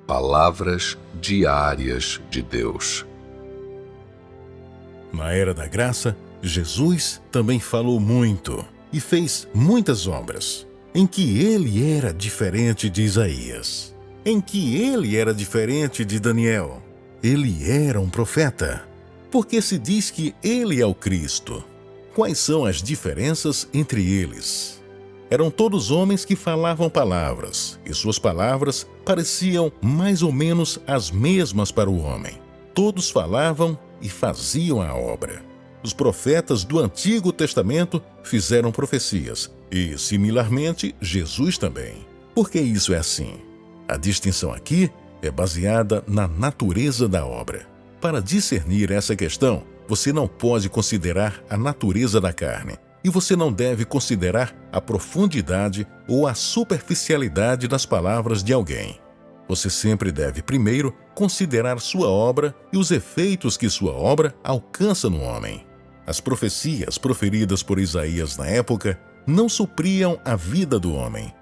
Palavras diárias de Deus. Na era da graça, Jesus também falou muito e fez muitas obras, em que ele era diferente de Isaías, em que ele era diferente de Daniel. Ele era um profeta, porque se diz que ele é o Cristo. Quais são as diferenças entre eles? Eram todos homens que falavam palavras, e suas palavras pareciam mais ou menos as mesmas para o homem. Todos falavam e faziam a obra. Os profetas do Antigo Testamento fizeram profecias, e, similarmente, Jesus também. Por que isso é assim? A distinção aqui é baseada na natureza da obra. Para discernir essa questão, você não pode considerar a natureza da carne, e você não deve considerar a profundidade ou a superficialidade das palavras de alguém. Você sempre deve primeiro considerar sua obra e os efeitos que sua obra alcança no homem. As profecias proferidas por Isaías na época não supriam a vida do homem.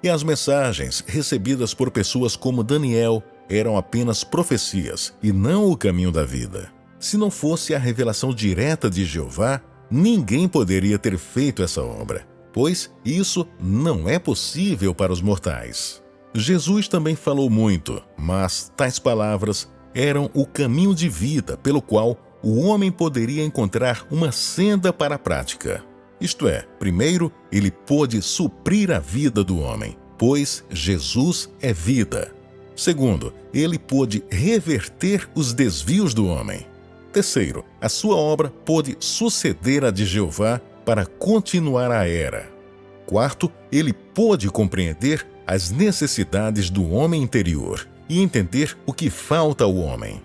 E as mensagens recebidas por pessoas como Daniel eram apenas profecias e não o caminho da vida. Se não fosse a revelação direta de Jeová, ninguém poderia ter feito essa obra, pois isso não é possível para os mortais. Jesus também falou muito, mas tais palavras eram o caminho de vida pelo qual o homem poderia encontrar uma senda para a prática. Isto é, primeiro, ele pôde suprir a vida do homem, pois Jesus é vida. Segundo, ele pôde reverter os desvios do homem. Terceiro, a sua obra pôde suceder à de Jeová para continuar a era. Quarto, ele pôde compreender as necessidades do homem interior e entender o que falta ao homem.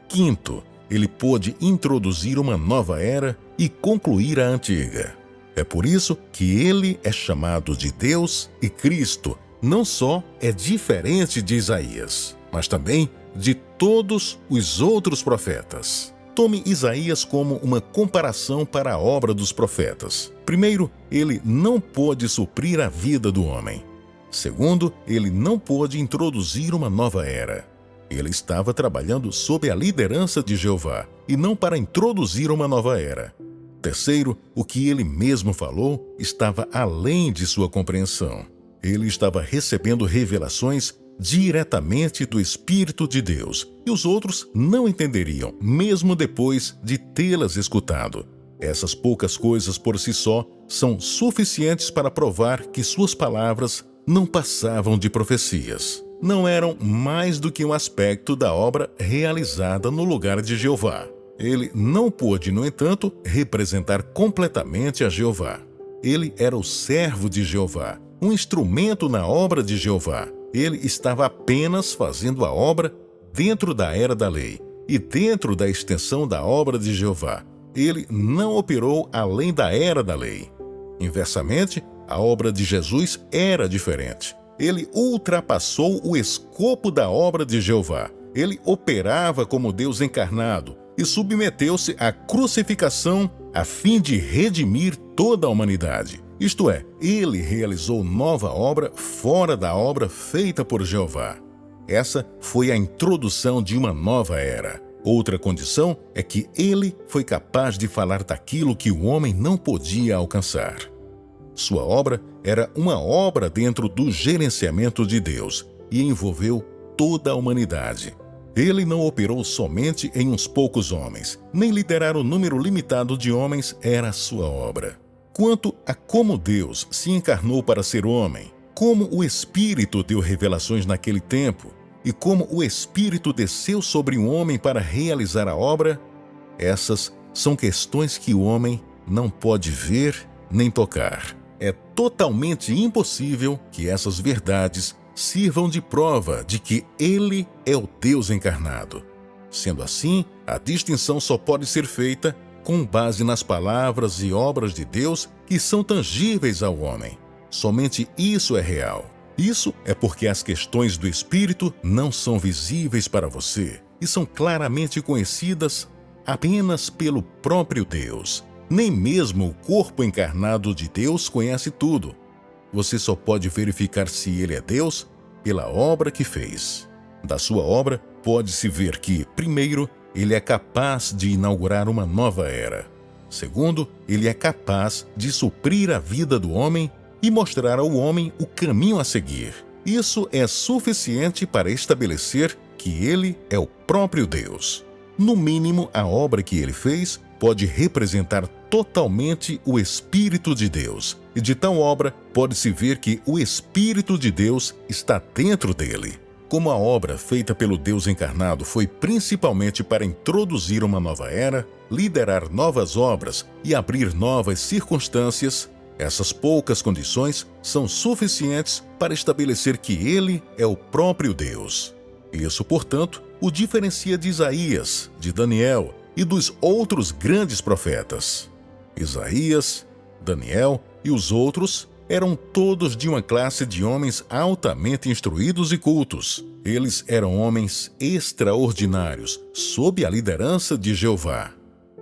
Quinto, ele pôde introduzir uma nova era e concluir a antiga. É por isso que ele é chamado de Deus e Cristo. Não só é diferente de Isaías, mas também de todos os outros profetas. Tome Isaías como uma comparação para a obra dos profetas. Primeiro, ele não pôde suprir a vida do homem. Segundo, ele não pôde introduzir uma nova era. Ele estava trabalhando sob a liderança de Jeová e não para introduzir uma nova era. Terceiro, o que ele mesmo falou estava além de sua compreensão. Ele estava recebendo revelações diretamente do Espírito de Deus, e os outros não entenderiam, mesmo depois de tê-las escutado. Essas poucas coisas por si só são suficientes para provar que suas palavras não passavam de profecias. Não eram mais do que um aspecto da obra realizada no lugar de Jeová. Ele não pôde, no entanto, representar completamente a Jeová. Ele era o servo de Jeová, um instrumento na obra de Jeová. Ele estava apenas fazendo a obra dentro da era da lei e dentro da extensão da obra de Jeová. Ele não operou além da era da lei. Inversamente, a obra de Jesus era diferente. Ele ultrapassou o escopo da obra de Jeová. Ele operava como Deus encarnado e submeteu-se à crucificação a fim de redimir toda a humanidade. Isto é, ele realizou nova obra fora da obra feita por Jeová. Essa foi a introdução de uma nova era. Outra condição é que ele foi capaz de falar daquilo que o homem não podia alcançar. Sua obra era uma obra dentro do gerenciamento de Deus e envolveu toda a humanidade. Ele não operou somente em uns poucos homens, nem liderar um número limitado de homens era a sua obra. Quanto a como Deus se encarnou para ser homem, como o Espírito deu revelações naquele tempo e como o Espírito desceu sobre um homem para realizar a obra, essas são questões que o homem não pode ver nem tocar. É totalmente impossível que essas verdades sirvam de prova de que ele é o Deus encarnado. Sendo assim, a distinção só pode ser feita com base nas palavras e obras de Deus que são tangíveis ao homem. Somente isso é real. Isso é porque as questões do Espírito não são visíveis para você e são claramente conhecidas apenas pelo próprio Deus. Nem mesmo o corpo encarnado de Deus conhece tudo. Você só pode verificar se ele é Deus pela obra que fez. Da sua obra, pode-se ver que, primeiro, ele é capaz de inaugurar uma nova era. Segundo, ele é capaz de suprir a vida do homem e mostrar ao homem o caminho a seguir. Isso é suficiente para estabelecer que ele é o próprio Deus. No mínimo, a obra que ele fez pode representar totalmente o Espírito de Deus. E de tal obra, pode-se ver que o Espírito de Deus está dentro dele. Como a obra feita pelo Deus encarnado foi principalmente para introduzir uma nova era, liderar novas obras e abrir novas circunstâncias, essas poucas condições são suficientes para estabelecer que ele é o próprio Deus. Isso, portanto, o diferencia de Isaías, de Daniel e dos outros grandes profetas. Isaías, Daniel e os outros eram todos de uma classe de homens altamente instruídos e cultos. Eles eram homens extraordinários, sob a liderança de Jeová.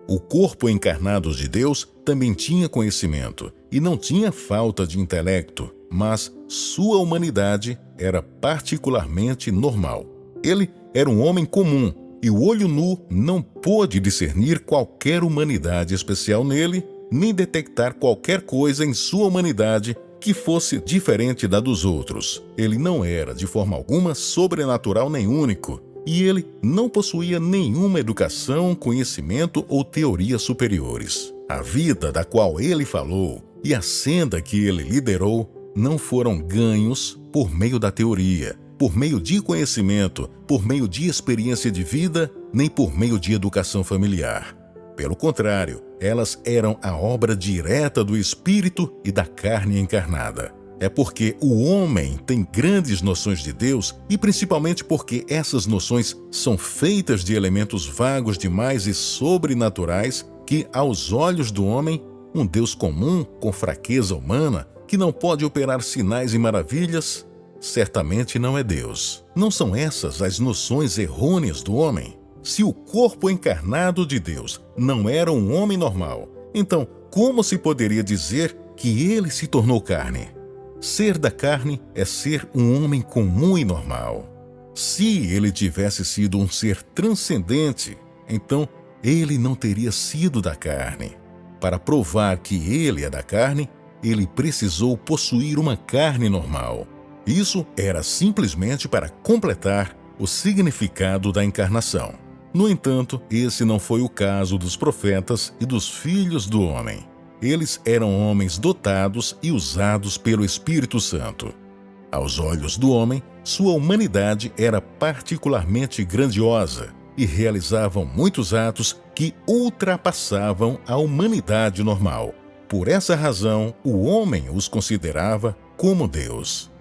O corpo encarnado de Deus também tinha conhecimento e não tinha falta de intelecto, mas sua humanidade era particularmente normal. Ele era um homem comum e o olho nu não pôde discernir qualquer humanidade especial nele, nem detectar qualquer coisa em sua humanidade que fosse diferente da dos outros. Ele não era, de forma alguma, sobrenatural nem único, e ele não possuía nenhuma educação, conhecimento ou teorias superiores. A vida da qual ele falou e a senda que ele liderou não foram ganhos por meio da teoria, por meio de conhecimento, por meio de experiência de vida, nem por meio de educação familiar. Pelo contrário, elas eram a obra direta do Espírito e da carne encarnada. É porque o homem tem grandes noções de Deus e principalmente porque essas noções são feitas de elementos vagos demais e sobrenaturais que, aos olhos do homem, um Deus comum, com fraqueza humana, que não pode operar sinais e maravilhas, certamente não é Deus. Não são essas as noções errôneas do homem? Se o corpo encarnado de Deus não era um homem normal, então como se poderia dizer que ele se tornou carne? Ser da carne é ser um homem comum e normal. Se ele tivesse sido um ser transcendente, então ele não teria sido da carne. Para provar que ele é da carne, ele precisou possuir uma carne normal. Isso era simplesmente para completar o significado da encarnação. No entanto, esse não foi o caso dos profetas e dos filhos do homem. Eles eram homens dotados e usados pelo Espírito Santo. Aos olhos do homem, sua humanidade era particularmente grandiosa e realizavam muitos atos que ultrapassavam a humanidade normal. Por essa razão, o homem os considerava como Deus.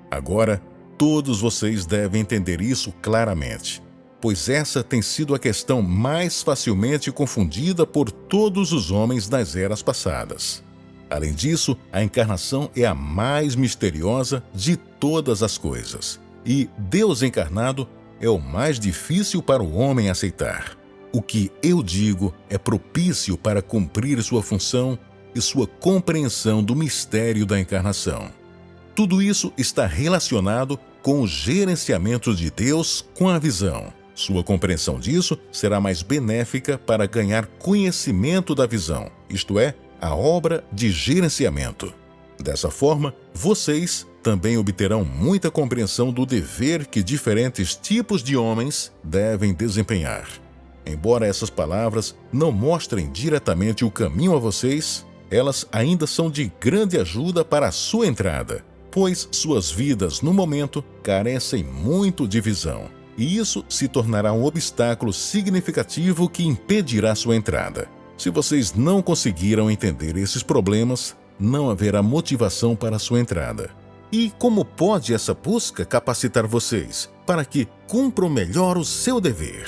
Agora, todos vocês devem entender isso claramente, pois essa tem sido a questão mais facilmente confundida por todos os homens das eras passadas. Além disso, a encarnação é a mais misteriosa de todas as coisas, e Deus encarnado é o mais difícil para o homem aceitar. O que eu digo é propício para cumprir sua função e sua compreensão do mistério da encarnação. Tudo isso está relacionado com o gerenciamento de Deus com a visão. Sua compreensão disso será mais benéfica para ganhar conhecimento da visão, isto é, a obra de gerenciamento. Dessa forma, vocês também obterão muita compreensão do dever que diferentes tipos de homens devem desempenhar. Embora essas palavras não mostrem diretamente o caminho a vocês, elas ainda são de grande ajuda para a sua entrada, pois suas vidas, no momento, carecem muito de visão, e isso se tornará um obstáculo significativo que impedirá sua entrada. Se vocês não conseguiram entender esses problemas, não haverá motivação para sua entrada. E como pode essa busca capacitar vocês para que cumpram melhor o seu dever?